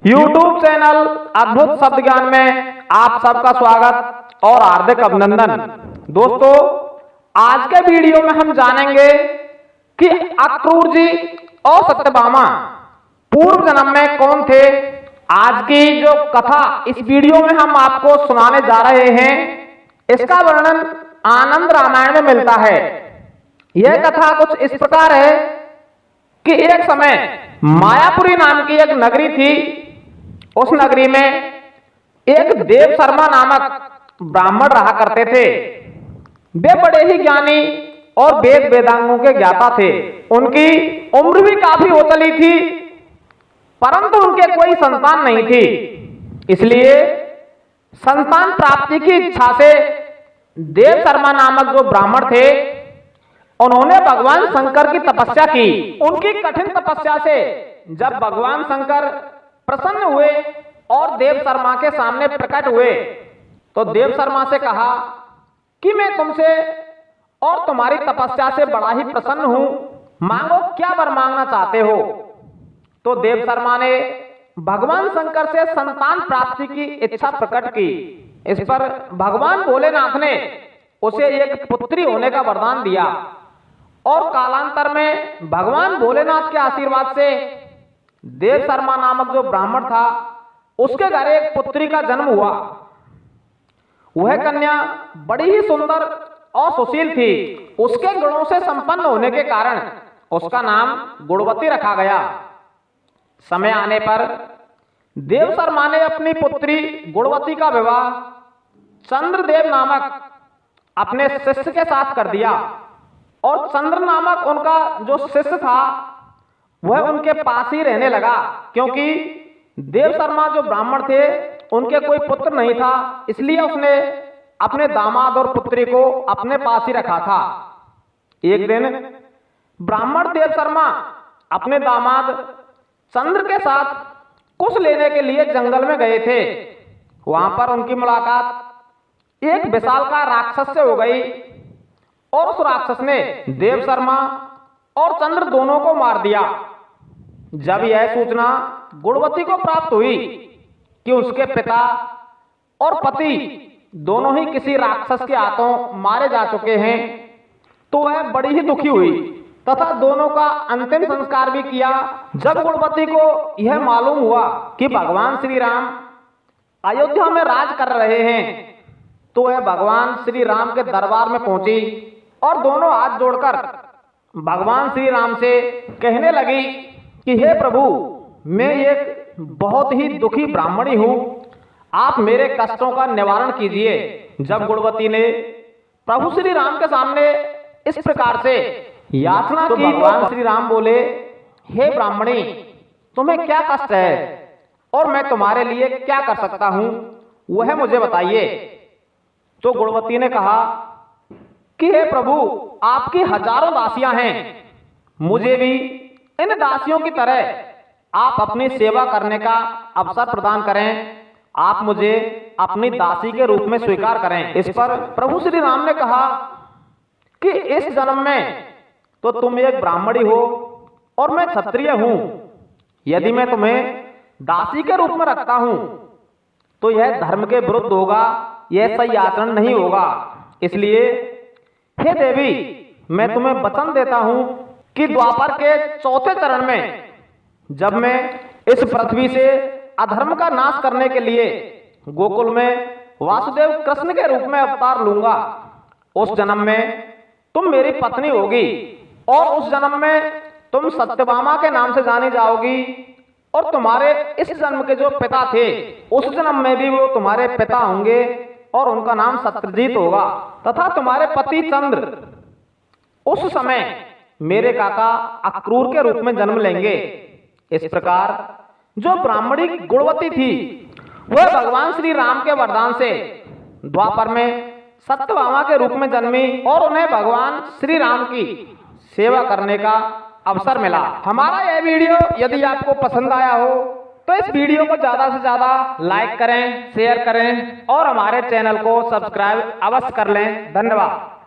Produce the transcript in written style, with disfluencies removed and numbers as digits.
YouTube channel अद्भुत शब्द ज्ञान में आप सबका स्वागत और हार्दिक अभिनंदन। दोस्तों, आज के वीडियो में हम जानेंगे कि अक्रूर जी और सत्यभामा पूर्व जन्म में कौन थे। आज की जो कथा इस वीडियो में हम आपको सुनाने जा रहे हैं, इसका वर्णन आनंद रामायण में मिलता है। यह कथा कुछ इस प्रकार है कि एक समय मायापुरी नाम की एक नगरी थी। उस नगरी में एक देव शर्मा नामक ब्राह्मण रहा करते थे। वे बड़े ही ज्ञानी और वेद वेदांगों के ज्ञाता थे। उनकी उम्र भी काफी हो चली थी, परंतु उनके कोई संतान नहीं थी। इसलिए संतान प्राप्ति की इच्छा से देव शर्मा नामक जो ब्राह्मण थे, उन्होंने भगवान शंकर की तपस्या की। उनकी कठिन तपस्या से जब भगवान शंकर प्रसन्न हुए और देव शर्मा के सामने प्रकट हुए, तो देव शर्मा से कहा कि मैं तुमसे और तुम्हारी तपस्या से बड़ा ही प्रसन्न हूं, मांगो क्या वर मांगना चाहते हो। तो देव शर्मा ने भगवान शंकर से संतान प्राप्ति की इच्छा प्रकट की। इस पर भगवान भोलेनाथ ने उसे एक पुत्री होने का वरदान दिया और कालांतर में भगवान भोलेनाथ के आशीर्वाद से देव शर्मा नामक जो ब्राह्मण था, उसके घर एक पुत्री का जन्म हुआ। वह कन्या बड़ी ही सुंदर और सुशील थी। उसके गुणों से संपन्न होने के कारण उसका नाम गुणवती रखा गया। समय आने पर देव शर्मा ने अपनी पुत्री गुणवती का विवाह चंद्रदेव नामक अपने शिष्य के साथ कर दिया। और चंद्र नामक उनका जो शिष्य था, वह उनके पास ही रहने लगा, क्योंकि देव शर्मा जो ब्राह्मण थे, उनके कोई पुत्र नहीं था। इसलिए उसने अपने दामाद और पुत्री को अपने पास ही रखा था। एक दिन ब्राह्मण देव शर्मा अपने दामाद चंद्र के साथ कुश लेने के लिए जंगल में गए थे। वहां पर उनकी मुलाकात एक विशालकाय राक्षस से हो गई और उस राक्षस ने देव शर्मा और चंद्र दोनों को मार दिया। जब यह सूचना गुणवती को प्राप्त हुई कि उसके पिता और पति दोनों ही किसी राक्षस के हाथों मारे जा चुके हैं, तो वह बड़ी ही दुखी हुई तथा दोनों का अंतिम संस्कार भी किया। जब गुणवती को यह मालूम हुआ कि भगवान श्री राम अयोध्या में राज कर रहे हैं, तो वह भगवान श्री राम के दरबार में पहुंची और दोनों हाथ जोड़कर भगवान श्री राम से कहने लगी कि हे प्रभु, मैं एक बहुत ही दुखी ब्राह्मणी हूं, आप मेरे कष्टों का निवारण कीजिए। जब गुणवती ने प्रभु श्री राम के सामने इस प्रकार से याचना की, भगवान श्री राम बोले, हे ब्राह्मणी, तुम्हें क्या कष्ट है और मैं तुम्हारे लिए क्या कर सकता हूं, वह मुझे बताइए। तो गुणवती ने कहा कि हे प्रभु, आपकी हजारों दासियां हैं, मुझे भी इन दासियों की तरह आप अपनी सेवा करने का अवसर प्रदान करें। आप मुझे अपनी दासी के रूप में स्वीकार करें। इस पर प्रभु श्री राम ने कहा कि इस जन्म में तो तुम एक ब्राह्मणी हो और मैं क्षत्रिय हूं। यदि मैं तुम्हें दासी के रूप में रखता हूं, तो यह धर्म के विरुद्ध होगा, यह सही आचरण नहीं होगा। इसलिए हे देवी, मैं तुम्हें वचन देता हूं कि द्वापर के चौथे चरण में जब मैं इस पृथ्वी से अधर्म का नाश करने के लिए गोकुल में वासुदेव कृष्ण के रूप में अवतार लूंगा, उस जन्म में तुम मेरी पत्नी होगी और उस जन्म में तुम सत्यभामा के नाम से जानी जाओगी। और तुम्हारे इस जन्म के जो पिता थे, उस जन्म में भी वो तुम्हारे पिता होंगे और उनका नाम सत्यजीत होगा। तथा तुम्हारे पति चंद्र उस समय मेरे काका अक्रूर के रूप में जन्म लेंगे। इस प्रकार जो ब्राह्मणी गुणवती थी, वह भगवान श्री राम के वरदान से द्वापर में सत्यभामा के रूप में जन्मी और उन्हें भगवान श्री राम की सेवा करने का अवसर मिला। हमारा यह वीडियो यदि आपको पसंद आया हो, तो इस वीडियो को ज्यादा से ज्यादा लाइक करें, शेयर करें और हमारे चैनल को सब्सक्राइब अवश्य कर लें। धन्यवाद।